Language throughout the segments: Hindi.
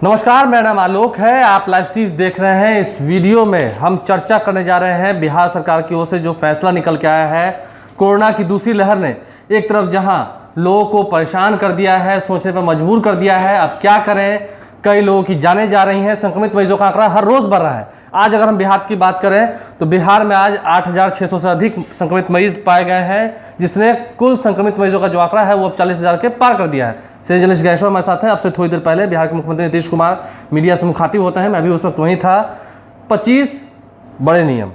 नमस्कार, मेरा नाम आलोक है। आप लाइव स्ट्रीज देख रहे हैं। इस वीडियो में हम चर्चा करने जा रहे हैं बिहार सरकार की ओर से जो फैसला निकल के आया है। कोरोना की दूसरी लहर ने एक तरफ जहां लोगों को परेशान कर दिया है, सोचने पर मजबूर कर दिया है, अब क्या करें। कई लोगों की जानें जा रही हैं, संक्रमित मरीजों का आंकड़ा हर रोज़ बढ़ रहा है। आज अगर हम बिहार की बात करें तो बिहार में आज 8,600 से अधिक संक्रमित मरीज पाए गए हैं, जिसने कुल संक्रमित मरीजों का जो आंकड़ा है वो अब 40,000 के पार कर दिया है। जर्नलिस्ट गैशोर हमारे साथ हैं। अब से थोड़ी देर पहले बिहार के मुख्यमंत्री नीतीश कुमार मीडिया से मुखातिब होते हैं। मैं भी उस वक्त वहीं था। 25 बड़े नियम।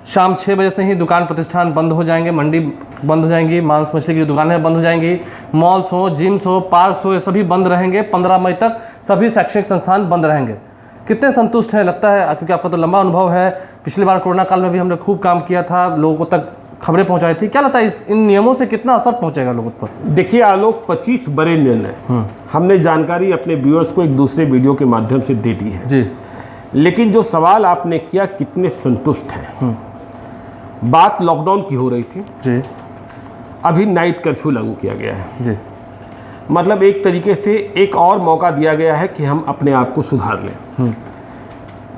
शाम 6 बजे से ही दुकान प्रतिष्ठान बंद हो जाएंगे, मंडी बंद हो जाएंगी, मांस मछली की जो दुकानें बंद हो जाएंगी, मॉल्स हो, जिम्स हो, पार्क्स हो, ये सभी बंद रहेंगे। 15 मई तक सभी शैक्षणिक संस्थान बंद रहेंगे। कितने संतुष्ट हैं? लगता है, क्योंकि आपका तो लंबा अनुभव है, पिछली बार कोरोना काल में भी हमने खूब काम किया था, लोगों तक खबरें पहुंचाई थी। क्या लगता है इन नियमों से कितना असर पहुंचेगा लोगों पर? देखिए आलोक, 25 बड़े निर्णय हमने जानकारी अपने व्यूअर्स को एक दूसरे वीडियो के माध्यम से दे दी है जी। लेकिन जो सवाल आपने किया, कितने संतुष्ट हैं, बात लॉकडाउन की हो रही थी जी। अभी नाइट कर्फ्यू लागू किया गया है जी। मतलब एक तरीके से एक और मौका दिया गया है कि हम अपने आप को सुधार लें।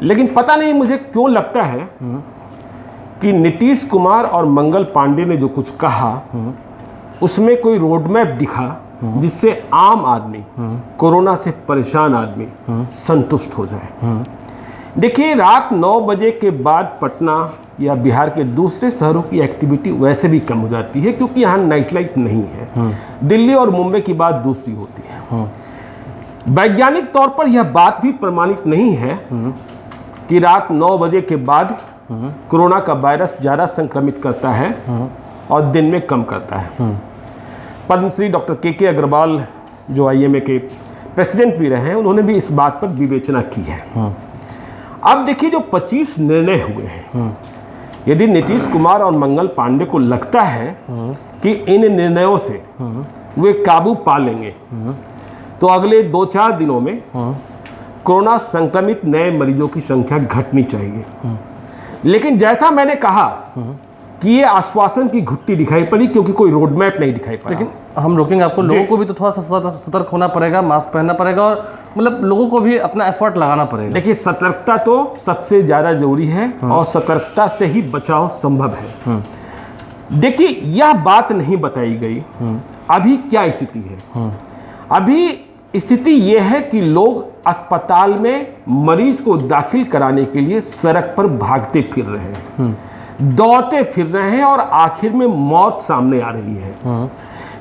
लेकिन पता नहीं मुझे क्यों लगता है कि नीतीश कुमार और मंगल पांडे ने जो कुछ कहा उसमें कोई रोड मैप दिखा जिससे आम आदमी, कोरोना से परेशान आदमी संतुष्ट हो जाए। देखिए, रात 9 बजे के बाद पटना या बिहार के दूसरे शहरों की एक्टिविटी वैसे भी कम हो जाती है क्योंकि यहाँ नाइट लाइफ नहीं है। दिल्ली और मुंबई की बात दूसरी होती है। वैज्ञानिक तौर पर यह बात भी प्रमाणित नहीं है कि रात 9 बजे के बाद कोरोना का वायरस ज़्यादा संक्रमित करता है और दिन में कम करता है। पद्मश्री डॉक्टर के अग्रवाल जो IMA के प्रेसिडेंट भी रहे हैं, उन्होंने भी इस बात पर विवेचना की है। अब देखिए, जो 25 निर्णय हुए हैं, यदि नीतीश कुमार और मंगल पांडे को लगता है कि इन निर्णयों से वे काबू पा लेंगे तो अगले 2-4 दिनों में कोरोना संक्रमित नए मरीजों की संख्या घटनी चाहिए। लेकिन जैसा मैंने कहा कि ये आश्वासन की घुट्टी दिखाई पड़ी क्योंकि कोई रोड मैप नहीं दिखाई पड़ा। लेकिन हम रोकेंगे आपको, लोगों को भी तो थोड़ा सा सतर्क होना पड़ेगा, मास्क पहनना पड़ेगा और मतलब लोगों को भी अपना एफर्ट लगाना पड़ेगा। देखिए, सतर्कता तो सबसे ज़्यादा जरूरी है और सतर्कता से ही बचाव संभव है। देखिए, यह बात नहीं बताई गई अभी क्या स्थिति है। अभी स्थिति यह है कि लोग अस्पताल में मरीज को दाखिल कराने के लिए सड़क पर भागते फिर रहे हैं, दौड़ते फिर रहे हैं और आखिर में मौत सामने आ रही है।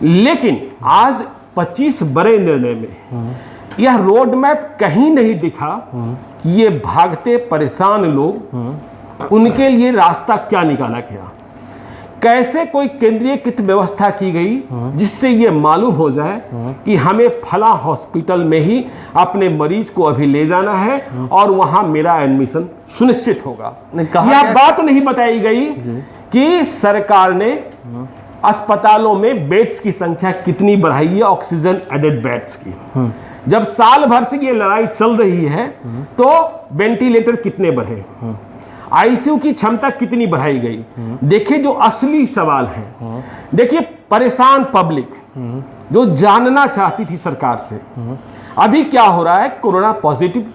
लेकिन आज 25 बड़े निर्णय में यह रोड मैप कहीं नहीं दिखा कि ये भागते परेशान लोग, उनके लिए रास्ता क्या निकाला गया, कैसे कोई केंद्रीयकृत व्यवस्था की गई जिससे ये मालूम हो जाए कि हमें फला हॉस्पिटल में ही अपने मरीज को अभी ले जाना है और वहां मेरा एडमिशन सुनिश्चित होगा। यह बात नहीं बताई गई कि सरकार ने अस्पतालों में बेड्स की संख्या कितनी बढ़ाई है, ऑक्सीजन एडेड बेड्स की। जब साल भर से ये लड़ाई चल रही है तो वेंटिलेटर कितने बढ़े, ICU की क्षमता कितनी बढ़ाई गई। देखिए, जो असली सवाल है, देखिए परेशान पब्लिक जो जानना चाहती थी सरकार से, अभी क्या हो रहा है, कोरोना पॉजिटिव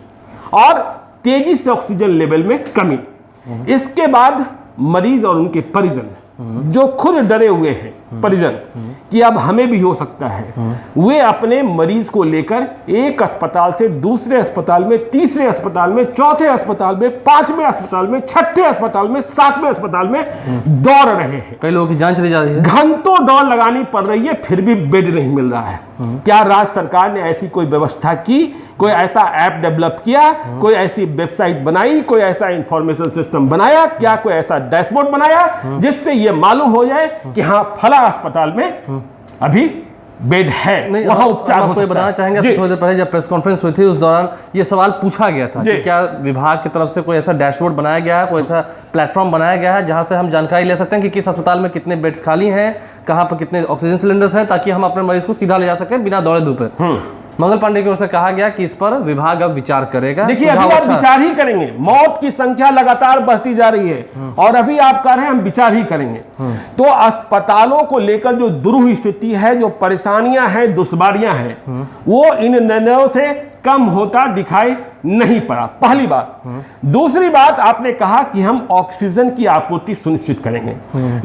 और तेजी से ऑक्सीजन लेवल में कमी। इसके बाद मरीज और उनके परिजन जो खुद डरे हुए हैं, परिजन कि अब हमें भी हो सकता है, वे अपने मरीज को लेकर एक अस्पताल से दूसरे अस्पताल में, तीसरे अस्पताल में, चौथे अस्पताल में, 5वें अस्पताल में, 6ठे अस्पताल में, 7वें अस्पताल में दौड़ रहे हैं। कई लोगों की जान चली जा रही है, घंटों दौड़ लगानी पड़ रही है, फिर भी बेड नहीं मिल रहा है। क्या राज्य सरकार ने ऐसी कोई व्यवस्था की, कोई ऐसा ऐप डेवलप किया, कोई ऐसी वेबसाइट बनाई, कोई ऐसा इंफॉर्मेशन सिस्टम बनाया, क्या कोई ऐसा डैशबोर्ड बनाया जिससे यह मालूम हो जाए कि हाँ फला अस्पताल में अभी बेड है, वहां उपचार हो सकता है। बताना चाहेंगे, थोड़ी देर पहले जब प्रेस कॉन्फ्रेंस हुई थी उस दौरान ये सवाल पूछा गया था कि क्या विभाग की तरफ से कोई ऐसा डैशबोर्ड बनाया गया है, कोई ऐसा प्लेटफॉर्म बनाया गया है जहां से हम जानकारी ले सकते हैं कि किस अस्पताल में कितने बेड्स खाली हैं, कहां पर कितने ऑक्सीजन सिलेंडर्स हैं, ताकि हम अपने मरीज को सीधा ले जा सकें बिना दौड़े धूपे। मंगल पांडे की ओर से कहा गया कि इस पर विभाग अब विचार करेगा। देखिए, अभी आप विचार ही करेंगे, मौत की संख्या लगातार बढ़ती जा रही है और अभी आप कह रहे हैं हम विचार ही करेंगे। तो अस्पतालों को लेकर जो दुरूह स्थिति है, जो परेशानियां हैं, दुश्वारियां हैं, वो इन निर्णयों से कम होता दिखाई नहीं पड़ा, पहली बात। दूसरी बात, आपने कहा कि हम ऑक्सीजन की आपूर्ति सुनिश्चित करेंगे,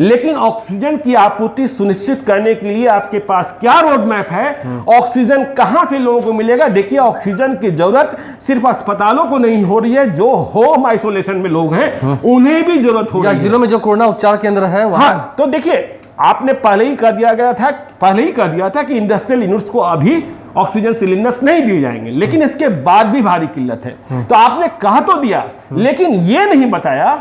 लेकिन ऑक्सीजन की आपूर्ति सुनिश्चित करने के लिए आपके पास क्या रोड मैप है? ऑक्सीजन कहां से लोगों को मिलेगा? देखिए, ऑक्सीजन की जरूरत सिर्फ अस्पतालों को नहीं हो रही है, जो होम आइसोलेशन में लोग हैं उन्हें भी जरूरत हो रही है। जिलों में जो कोरोना उपचार केंद्र है वहां। हाँ, तो देखिए, आपने पहले ही कह दिया था कि इंडस्ट्रियल यूनिट्स को अभी ऑक्सीजन सिलेंडर्स नहीं दिए जाएंगे, लेकिन इसके बाद भी भारी किल्लत है। तो आपने कहा तो दिया, लेकिन यह नहीं बताया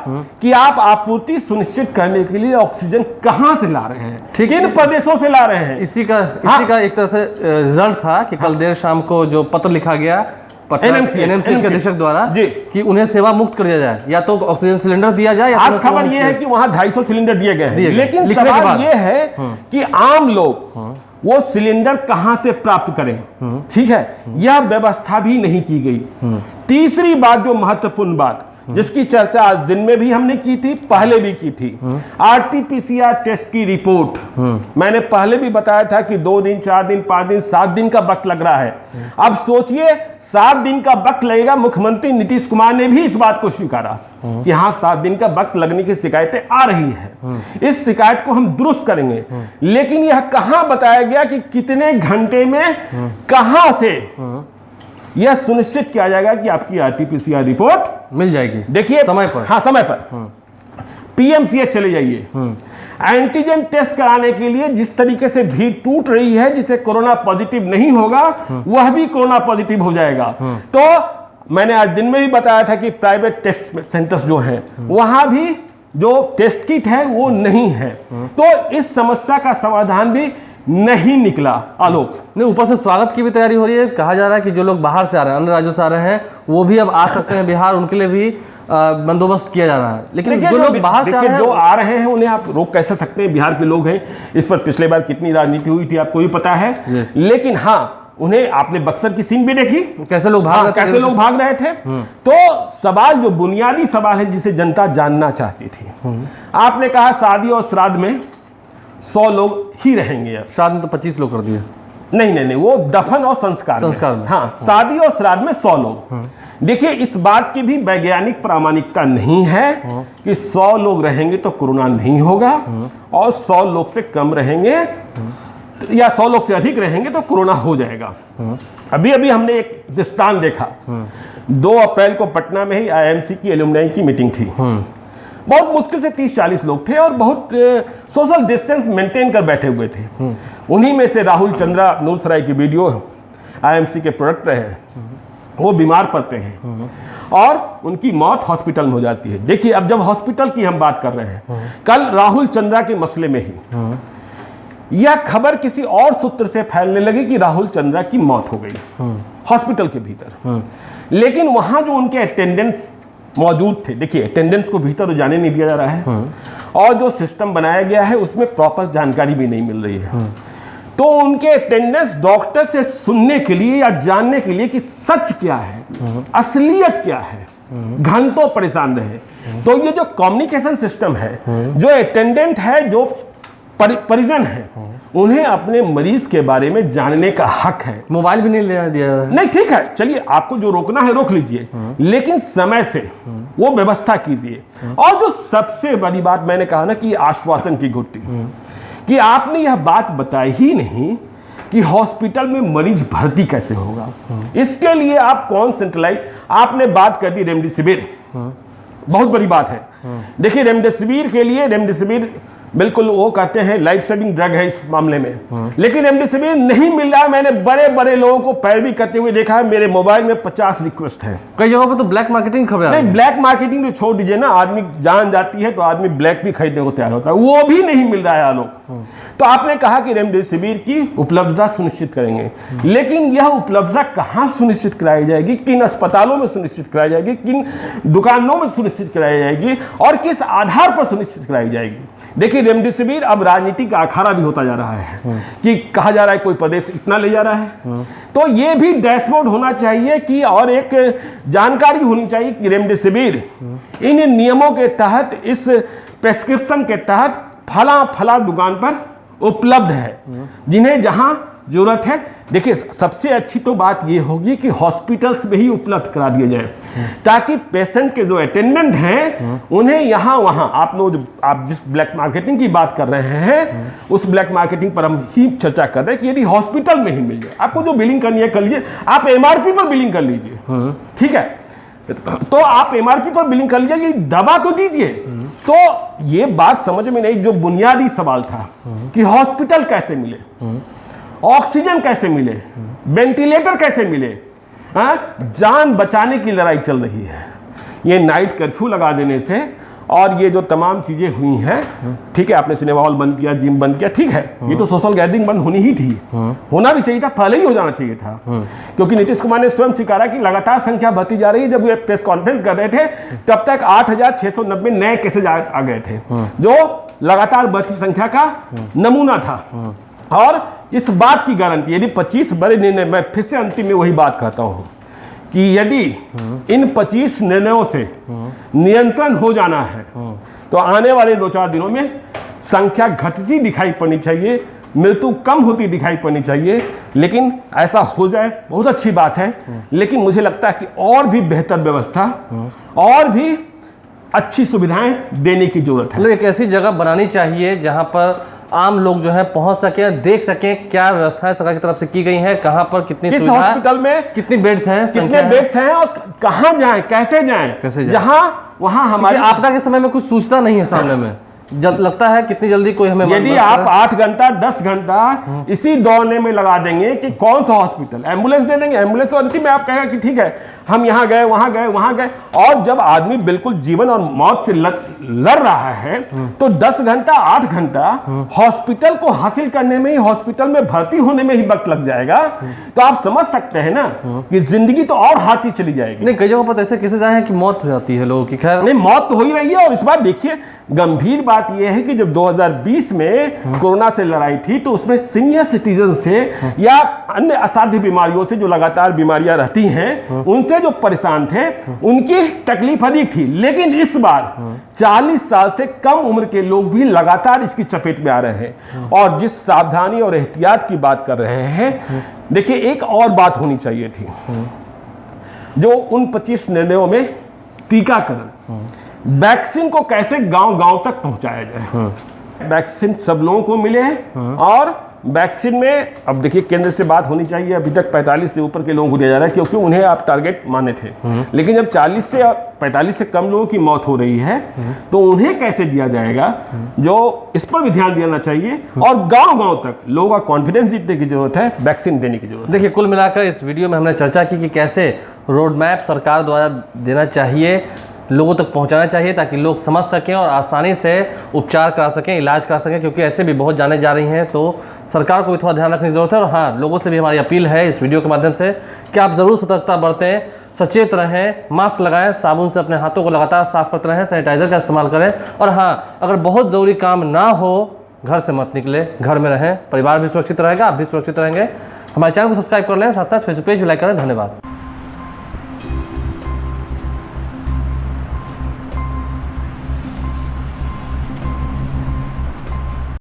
कि आप आपूर्ति सुनिश्चित करने के लिए ऑक्सीजन कहां से ला रहे हैं, किन प्रदेशों से ला रहे हैं। इसी का एक तरह से रिजल्ट था कि कल देर शाम को जो पत्र लिखा गया एनएमसीएच के अधीक्षक द्वारा कि उन्हें सेवा मुक्त कर दिया जाए, या तो ऑक्सीजन सिलेंडर दिया जाए, या आज खबर यह है कि वहां 250 सिलेंडर दिए गए हैं, लेकिन सवाल यह है कि आम लोग वो सिलेंडर कहां से प्राप्त करें। ठीक है, यह व्यवस्था भी नहीं की गई। तीसरी बात, जो महत्वपूर्ण बात जिसकी चर्चा आज दिन में भी हमने की थी, पहले भी की थी, आरटीपीसीआर टेस्ट की रिपोर्ट। मैंने पहले भी बताया था कि 2 दिन, 4 दिन, 5 दिन, 7 दिन का वक्त लग रहा है। अब सोचिए, 7 दिन का वक्त लगेगा। मुख्यमंत्री नीतीश कुमार ने भी इस बात को स्वीकारा कि हाँ, 7 दिन का वक्त लगने की शिकायतें आ रही है, इस शिकायत को हम दुरुस्त करेंगे। लेकिन यह कहां बताया गया कि कितने घंटे में कहां से यह सुनिश्चित किया जाएगा कि आपकी आरटीपीसीआर रिपोर्ट मिल जाएगी, देखिए समय पर। हाँ, समय पर पीएमसीएच चले जाइए। एंटीजन टेस्ट कराने के लिए जिस तरीके से भीड़ टूट रही है, जिसे कोरोना पॉजिटिव नहीं होगा वह भी कोरोना पॉजिटिव हो जाएगा। तो मैंने आज दिन में भी बताया था कि प्राइवेट टेस्ट सेंटर्स जो हैं वहां भी जो टेस्ट किट है वो नहीं है। तो इस समस्या का समाधान भी नहीं निकला। आलोक, नहीं, ऊपर से स्वागत की भी तैयारी हो रही है। कहा जा रहा है कि जो लोग बाहर से आ रहे हैं, अन्य राज्यों से आ रहे हैं, वो भी अब आ सकते हैं बिहार, उनके लिए भी बंदोबस्त किया जा रहा है। लेकिन जो लोग बाहर से आ रहे हैं उन्हें आप रोक कैसे सकते हैं? बिहार के लोग हैं, इस पर पिछले बार कितनी राजनीति हुई थी आपको भी पता है। लेकिन हाँ, उन्हें, आपने बक्सर की सीन भी देखी, कैसे लोग भाग रहे थे। तो सवाल, जो बुनियादी सवाल है जिसे जनता जानना चाहती थी, आपने कहा शादी और श्राद्ध में 100 लोग ही रहेंगे। अब श्राद्ध में तो 25 लोग कर दिए। नहीं, वो दफन और संस्कार में। हाँ, शादी और श्राद्ध में 100 लोग। देखिए, इस बात की भी वैज्ञानिक प्रामाणिकता नहीं है कि 100 लोग रहेंगे तो कोरोना नहीं होगा, और 100 लोग से कम रहेंगे या 100 लोग से अधिक रहेंगे तो कोरोना हो जाएगा। अभी हमने एक दृष्टांत देखा। 2 अप्रैल को पटना में ही आईएमसी की एलुमनाई की मीटिंग थी। बहुत मुश्किल से 30-40 लोग थे और बहुत सोशल डिस्टेंस मेंटेन कर बैठे हुए थे। उन्हीं में से राहुल चंद्रा, नूरसराय की वीडियो, आईएमसी के प्रोडक्ट रहे हैं, वो बीमार पड़ते हैं और उनकी मौत हॉस्पिटल में हो जाती है। देखिए, अब जब हॉस्पिटल की हम बात कर रहे हैं, कल राहुल चंद्रा के मसले में ही यह खबर किसी और सूत्र से फैलने लगी कि राहुल चंद्रा की मौत हो गई हॉस्पिटल के भीतर। लेकिन वहां जो उनके अटेंडेंट्स मौजूद थे, देखिए, अटेंडेंट्स को भीतर जाने नहीं दिया जा रहा है, और जो सिस्टम बनाया गया है उसमें प्रॉपर जानकारी भी नहीं मिल रही है। तो उनके अटेंडेंस डॉक्टर से सुनने के लिए या जानने के लिए कि सच क्या है, असलियत क्या है, घंटों परेशान रहे। तो ये जो कम्युनिकेशन सिस्टम है, जो अटेंडेंट है, जो परिजन है, उन्हें अपने मरीज के बारे में जानने का हक है। मोबाइल भी नहीं लेना दिया नहीं, ठीक है, चलिए, आपको जो रोकना है रोक लीजिए, लेकिन समय से वो व्यवस्था कीजिए। और जो सबसे बड़ी बात मैंने कहा ना कि आश्वासन की घुट्टी, कि आपने यह बात बताई ही नहीं कि हॉस्पिटल में मरीज भर्ती कैसे होगा। इसके लिए आप कौन सेंट्रलाइज, आपने बात कर दी रेमडेसिविर, बहुत बड़ी बात है। देखिए, रेमडेसिविर के लिए, रेमडेसिविर बिल्कुल वो कहते हैं लाइफ सेविंग ड्रग है इस मामले में, लेकिन रेमडेसिविर नहीं मिल रहा है। मैंने बड़े बड़े लोगों को पैरवी करते हुए देखा है। मेरे मोबाइल में 50 रिक्वेस्ट हैं। कई जगहों पे तो ब्लैक मार्केटिंग खबर नहीं, ब्लैक मार्केटिंग तो छोड़ दीजिए ना, आदमी जान जाती है तो आदमी ब्लैक भी खरीदने को तैयार होता है, वो भी नहीं मिल रहा है आलोक। तो आपने कहा कि रेमडेसिविर की उपलब्धता सुनिश्चित करेंगे, लेकिन यह उपलब्धता कहाँ सुनिश्चित कराई जाएगी, किन अस्पतालों में सुनिश्चित कराई जाएगी, किन दुकानों में सुनिश्चित कराई जाएगी, और किस आधार पर सुनिश्चित कराई जाएगी। देखिए, रेमडेसिविर अब राजनीति का अखाड़ा भी होता जा रहा है कि कहा जा रहा है कोई प्रदेश इतना ले जा रहा है। तो ये भी डैशबोर्ड होना चाहिए कि, और एक जानकारी होनी चाहिए कि रेमडेसिविर इन नियमों के तहत, इस प्रेस्क्रिप्शन के तहत फला दुकान पर उपलब्ध है, जिन्हें जहां जरूरत है। देखिए सबसे अच्छी तो बात ये होगी कि हॉस्पिटल्स में ही उपलब्ध करा दिया जाए, ताकि पेशेंट के जो अटेंडेंट हैं उन्हें यहाँ वहाँ, आप जिस ब्लैक मार्केटिंग की बात कर रहे हैं उस ब्लैक मार्केटिंग पर हम ही चर्चा कर रहे हैं कि यदि हॉस्पिटल में ही मिल जाए, आपको जो बिलिंग करनी है कर लीजिए, आप एमआरपी पर बिलिंग कर लीजिए, ठीक है, तो आप एमआरपी पर बिलिंग कर लीजिए, दवा तो दीजिए। तो ये बात समझ में नहीं, जो बुनियादी सवाल था कि हॉस्पिटल कैसे मिले, ऑक्सीजन कैसे मिले, वेंटिलेटर कैसे मिले, जान बचाने की लड़ाई चल रही है। ये नाइट कर्फ्यू लगा देने से और ये जो तमाम चीजें हुई हैं, ठीक है, आपने सिनेमा हॉल बंद किया, जिम बंद किया, ठीक है, ये तो सोशल गैदरिंग बंद होनी ही थी, होना भी चाहिए था, पहले ही हो जाना चाहिए था, क्योंकि नीतीश कुमार ने स्वयं स्वीकारा कि लगातार संख्या बढ़ती जा रही है। जब वे प्रेस कॉन्फ्रेंस कर रहे थे तब तक 8,690 नए केसेज आ गए थे, जो लगातार बढ़ती संख्या का नमूना था। और इस बात की गारंटी, यदि 25 बड़े निर्णय, मैं फिर से अंतिम में वही बात कहता हूं कि यदि इन 25 निर्णयों से नियंत्रण हो जाना है तो आने वाले 2-4 दिनों में संख्या घटती दिखाई पड़नी चाहिए, मृत्यु कम होती दिखाई पड़नी चाहिए। लेकिन ऐसा हो जाए बहुत अच्छी बात है, लेकिन मुझे लगता है कि और भी बेहतर व्यवस्था और भी अच्छी सुविधाएं देने की जरूरत है। मतलब एक ऐसी जगह बनानी चाहिए जहां पर आम लोग जो है पहुंच सके, देख सके क्या व्यवस्थाएं सरकार की तरफ से की गई हैं, कहां पर कितनी किस हॉस्पिटल में कितनी बेड्स हैं, कितने बेड्स हैं और कहां जाएं, कैसे जाएं, जहां वहां हमारी आपदा के समय में कुछ सूचना नहीं है सामने में, लगता है कितनी जल्दी कोई हमें, यदि आप 8 घंटा 10 घंटा इसी दौड़ने में लगा देंगे कि कौन सा हॉस्पिटल, एम्बुलेंस दे देंगे, एम्बुलेंस तो अंतिम में आप कहेगा कि ठीक है हम यहाँ गए वहां गए वहां गए, और जब आदमी बिल्कुल जीवन और मौत से लड़ रहा है तो 10 घंटा 8 घंटा हॉस्पिटल को हासिल करने में ही, हॉस्पिटल में भर्ती होने में ही वक्त लग जाएगा, तो आप समझ सकते हैं ना कि जिंदगी तो और हाथी चली जाएगी। नहीं, कई जगहों पर ऐसे केसेस आए हैं कि मौत हो जाती है लोगों की। खैर नहीं, मौत तो हो ही रही है। और इस बार देखिए गंभीर बात यह है कि जब 2020 में कोरोना से लड़ाई थी तो उसमें सीनियर सिटीजन्स थे या अन्य असाध्य बीमारियों से, जो लगातार बीमारियां रहती हैं, उनसे जो परेशान थे, उनकी तकलीफ अधिक थी। लेकिन इस बार 40 साल से कम उम्र के लोग भी लगातार इसकी चपेट में आ रहे हैं। और जिस सावधानी और एहतियात की बात कर रहे हैं, देखिए एक और बात होनी चाहिए थी, जो उन 25 निर्णयों में टीकाकरण, वैक्सीन को कैसे गांव-गांव तक पहुंचाया जाए, वैक्सीन सब लोगों को मिले, और वैक्सीन में अब देखिए केंद्र से बात होनी चाहिए, अभी तक 45 से ऊपर के लोगों को दिया जा रहा है क्योंकि उन्हें आप टारगेट माने थे, लेकिन जब 40 से 45 से कम लोगों की मौत हो रही है तो उन्हें कैसे दिया जाएगा, जो इस पर भी ध्यान देना चाहिए। और गांव-गांव तक लोगों का कॉन्फिडेंस जीतने की जरूरत है, वैक्सीन देने की जरूरत है। देखिए कुल मिलाकर इस वीडियो में हमने चर्चा की कि कैसे रोड मैप सरकार द्वारा देना चाहिए, लोगों तक पहुंचाना चाहिए, ताकि लोग समझ सकें और आसानी से उपचार करा सकें, इलाज करा सकें, क्योंकि ऐसे भी बहुत जाने जा रही हैं। तो सरकार को भी थोड़ा ध्यान रखने की ज़रूरत है। और हाँ, लोगों से भी हमारी अपील है इस वीडियो के माध्यम से कि आप ज़रूर सतर्कता बरतें, सचेत रहें, मास्क लगाएं, साबुन से अपने हाथों को लगातार साफ करते रहें, सैनिटाइज़र का इस्तेमाल करें। और हाँ, अगर बहुत ज़रूरी काम ना हो घर से मत निकले, घर में रहें, परिवार भी सुरक्षित रहेगा, आप भी सुरक्षित रहेंगे। हमारे चैनल को सब्सक्राइब कर लें, साथ साथ फेसबुक पेज भी लाइक करें। धन्यवाद।